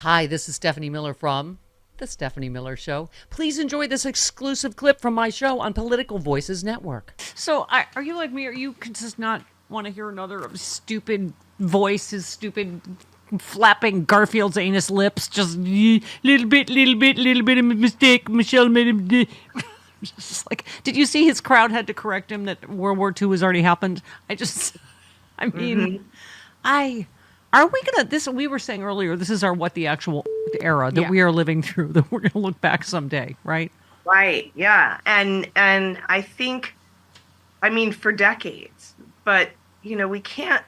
Hi, this is Stephanie Miller from The Stephanie Miller Show. Please enjoy this exclusive clip from my show on Political Voices Network. So, are you like me? Are you just not want to hear another of stupid voices, stupid flapping Garfield's anus lips? Just little bit of a mistake. Michelle made him. Just like, did you see his crowd had to correct him that World War II has already happened? I mean, I. Are we gonna this? We were saying earlier, this is our what the actual era that we are living through. That we're gonna look back someday, right? Right. Yeah. And I think, I mean, for decades, but we can't.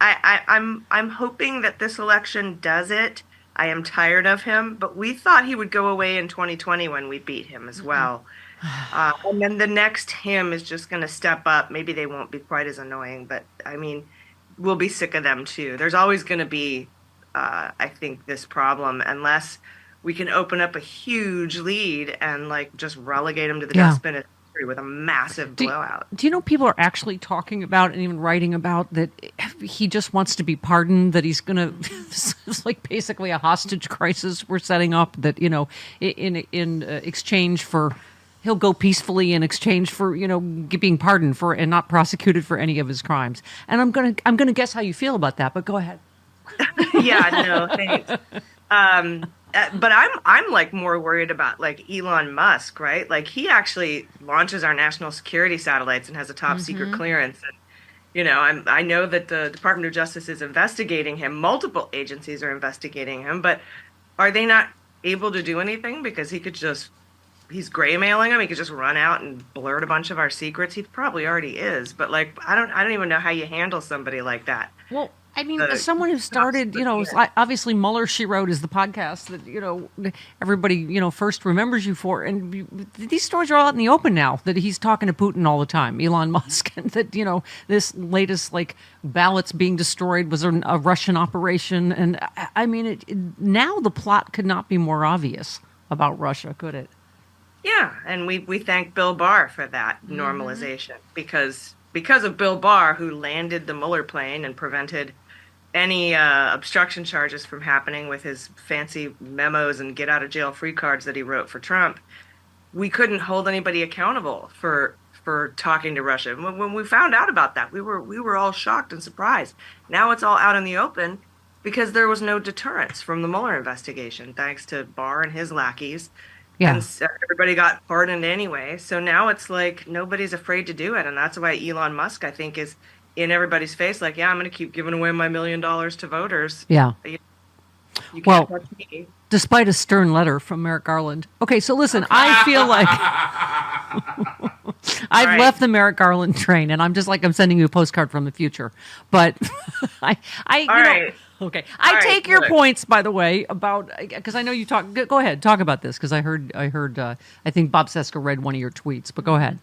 I'm hoping that this election does it. I am tired of him, but we thought he would go away in 2020 when we beat him as well. And then the next him is just going to step up. Maybe they won't be quite as annoying, but I mean, we'll be sick of them too. There's always going to be, I think, this problem unless we can open up a huge lead and like just relegate them to the dustbin of history with a massive blowout. Do you know people are actually talking about and even writing about that he just wants to be pardoned, that he's going to, it's like basically a hostage crisis we're setting up, that, in exchange for, he'll go peacefully in exchange for, being pardoned for and not prosecuted for any of his crimes. And I'm gonna guess how you feel about that, but go ahead. Yeah, no, thanks. But I'm like more worried about like Elon Musk, right? Like he actually launches our national security satellites and has a top secret clearance. And, I know that the Department of Justice is investigating him. Multiple agencies are investigating him, but are they not able to do anything because he's gray mailing them. He could just run out and blurt a bunch of our secrets. He probably already is, but like I don't even know how you handle somebody like that. Well, I mean, as someone who started, obviously Mueller, She Wrote is the podcast that, everybody, first remembers you for. And these stories are all out in the open now, that he's talking to Putin all the time, Elon Musk, and that, this latest like ballots being destroyed was a Russian operation. And I mean, now the plot could not be more obvious about Russia, could it? Yeah, and we thank Bill Barr for that normalization because of Bill Barr, who landed the Mueller plane and prevented any obstruction charges from happening with his fancy memos and get out of jail free cards that he wrote for Trump. We couldn't hold anybody accountable for talking to Russia. When we found out about that, we were all shocked and surprised. Now it's all out in the open because there was no deterrence from the Mueller investigation, thanks to Barr and his lackeys. Yeah. And everybody got pardoned anyway. So now it's like nobody's afraid to do it. And that's why Elon Musk, I think, is in everybody's face. Like, yeah, I'm going to keep giving away my $1 million to voters. Yeah. You can't touch me. Despite a stern letter from Merrick Garland. Okay, so listen, I feel like I've left the Merrick Garland train, and I'm sending you a postcard from the future. But okay. I take your points, by the way, about, because I know you talk. Go ahead, talk about this, because I heard. I think Bob Seska read one of your tweets, but go ahead.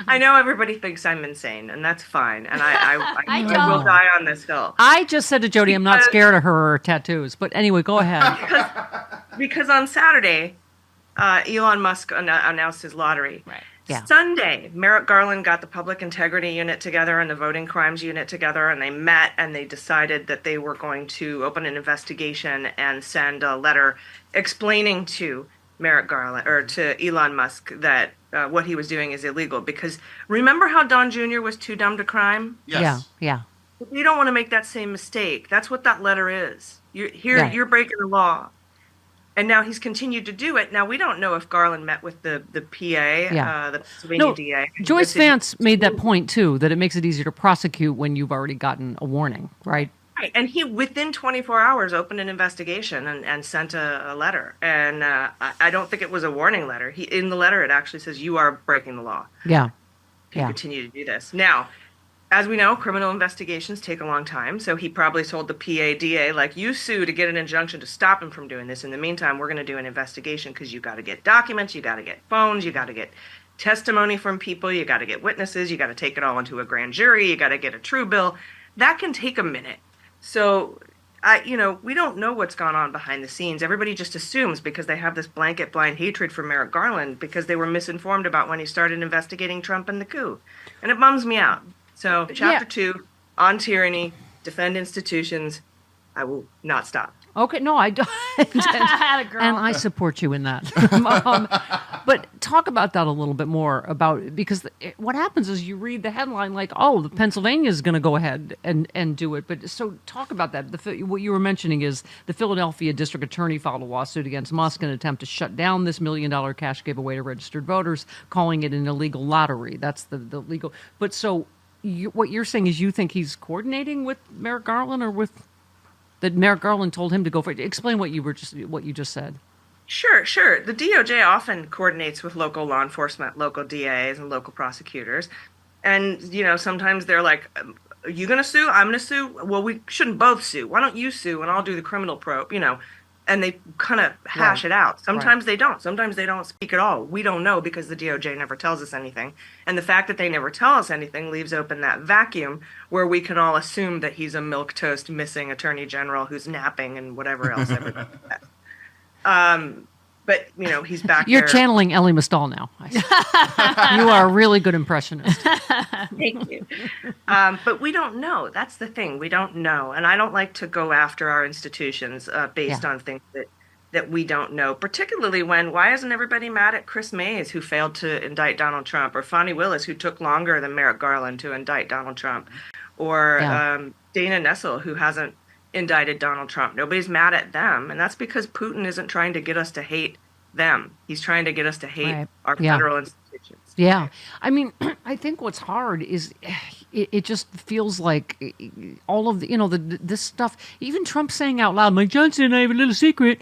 I know everybody thinks I'm insane, and that's fine. And I will die on this hill. I just said to Jody, I'm not scared of her or her tattoos. But anyway, go ahead. Because on Saturday, Elon Musk announced his lottery. Right. Yeah. Sunday, Merrick Garland got the Public Integrity Unit together and the Voting Crimes Unit together, and they met and they decided that they were going to open an investigation and send a letter explaining to Merrick Garland or to Elon Musk that what he was doing is illegal. Because remember how Don Jr. was too dumb to crime? Yes. Yeah. You don't want to make that same mistake. That's what that letter is. You're breaking the law. And now he's continued to do it. Now, we don't know if Garland met with the PA, the Pennsylvania DA. Joyce Vance made that point, too, that it makes it easier to prosecute when you've already gotten a warning, right? Right. And he, within 24 hours, opened an investigation and sent a letter. And I don't think it was a warning letter. In the letter, it actually says, you are breaking the law. Yeah. If you continue to do this. Now, as we know, criminal investigations take a long time. So he probably told the PADA, like, you sue to get an injunction to stop him from doing this. In the meantime, we're going to do an investigation because you got to get documents, you got to get phones, you got to get testimony from people, you got to get witnesses, you got to take it all into a grand jury, you got to get a true bill. That can take a minute. So, we don't know what's gone on behind the scenes. Everybody just assumes because they have this blanket blind hatred for Merrick Garland because they were misinformed about when he started investigating Trump and the coup. And it bums me out. So, Chapter 2, on tyranny, defend institutions. I will not stop. Okay, no, I don't. Atta girl. And I support you in that. But talk about that a little bit more because what happens is you read the headline like, oh, the Pennsylvania is going to go ahead and do it. But so talk about that. What you were mentioning is the Philadelphia district attorney filed a lawsuit against Musk in an attempt to shut down this $1 million cash giveaway to registered voters, calling it an illegal lottery. That's the legal. But so what you're saying is you think he's coordinating with Merrick Garland or with that Merrick Garland told him to go for it. Explain what you just said. Sure. The DOJ often coordinates with local law enforcement, local DAs, and local prosecutors. And, sometimes they're like, are you going to sue? I'm going to sue. Well, we shouldn't both sue. Why don't you sue and I'll do the criminal probe, and they kind of hash it out. Sometimes they don't. Sometimes they don't speak at all. We don't know because the DOJ never tells us anything. And the fact that they never tell us anything leaves open that vacuum where we can all assume that he's a milquetoast missing attorney general who's napping and whatever else everybody says. But, he's back You're there. channeling Ellie Mistal now. You are a really good impressionist. Thank you. But we don't know. That's the thing. We don't know. And I don't like to go after our institutions based on things that we don't know, particularly why isn't everybody mad at Chris Mays, who failed to indict Donald Trump, or Fani Willis, who took longer than Merrick Garland to indict Donald Trump, or Dana Nessel, who hasn't indicted Donald Trump. Nobody's mad at them. And that's because Putin isn't trying to get us to hate them. He's trying to get us to hate our federal institutions. Yeah. I mean, I think what's hard is it just feels like all of the, this stuff, even Trump saying out loud, Mike Johnson and I have a little secret.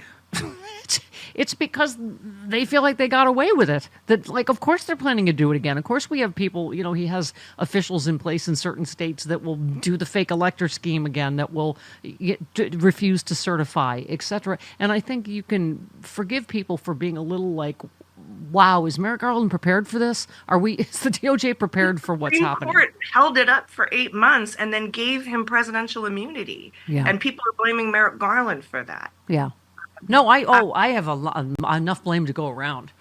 It's because they feel like they got away with it. That, like, of course they're planning to do it again. Of course we have people, he has officials in place in certain states that will do the fake elector scheme again, that will refuse to certify, etc. And I think you can forgive people for being a little like, wow, is Merrick Garland prepared for this? Is the DOJ prepared for what's happening? The Supreme Court held it up for 8 months and then gave him presidential immunity. Yeah. And people are blaming Merrick Garland for that. Yeah. No, I have enough blame to go around.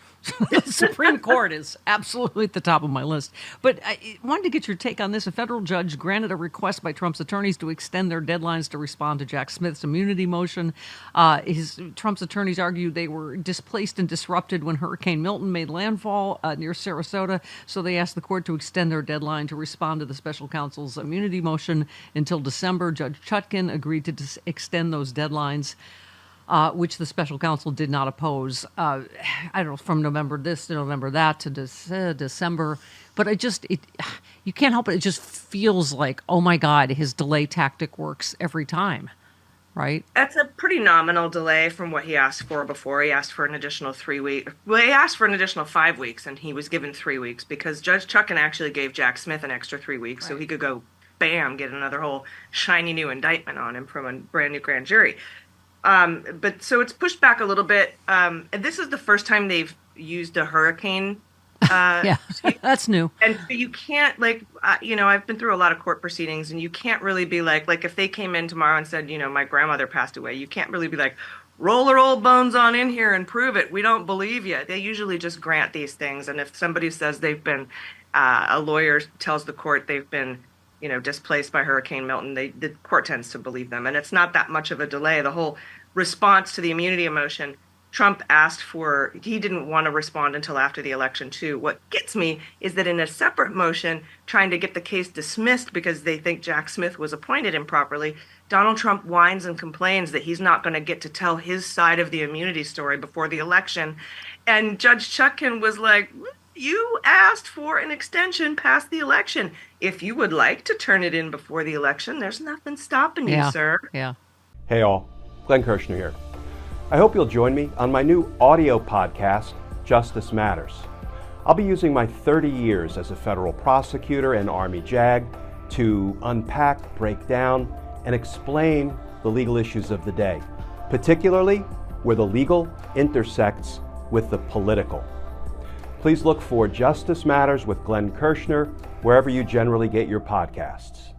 The Supreme Court is absolutely at the top of my list. But I wanted to get your take on this. A federal judge granted a request by Trump's attorneys to extend their deadlines to respond to Jack Smith's immunity motion. Trump's attorneys argued they were displaced and disrupted when Hurricane Milton made landfall near Sarasota, so they asked the court to extend their deadline to respond to the special counsel's immunity motion until December. Judge Chutkan agreed to extend those deadlines, which the special counsel did not oppose. I don't know, from November this to November that to December. But you can't help it. It just feels like, oh my God, his delay tactic works every time, right? That's a pretty nominal delay from what he asked for before. He asked for an additional 3 weeks. Well, he asked for an additional 5 weeks, and he was given 3 weeks because Judge Chutkan actually gave Jack Smith an extra 3 weeks, so he could go, bam, get another whole shiny new indictment on him from a brand new grand jury. But so it's pushed back a little bit. And this is the first time they've used a hurricane. Yeah, that's new. And so you can't I've been through a lot of court proceedings, and you can't really be like if they came in tomorrow and said, my grandmother passed away, you can't really be like, roll her old bones on in here and prove it. We don't believe you. They usually just grant these things. And if somebody says they've been, a lawyer tells the court they've been, displaced by Hurricane Milton, the court tends to believe them. And it's not that much of a delay. The whole response to the immunity motion, Trump asked for, he didn't want to respond until after the election too. What gets me is that in a separate motion, trying to get the case dismissed because they think Jack Smith was appointed improperly, Donald Trump whines and complains that he's not going to get to tell his side of the immunity story before the election. And Judge Chutkan was like, you asked for an extension past the election. If you would like to turn it in before the election, there's nothing stopping you, sir. Yeah. Hey all, Glenn Kirshner here. I hope you'll join me on my new audio podcast, Justice Matters. I'll be using my 30 years as a federal prosecutor and Army JAG to unpack, break down, and explain the legal issues of the day, particularly where the legal intersects with the political. Please look for Justice Matters with Glenn Kirshner wherever you generally get your podcasts.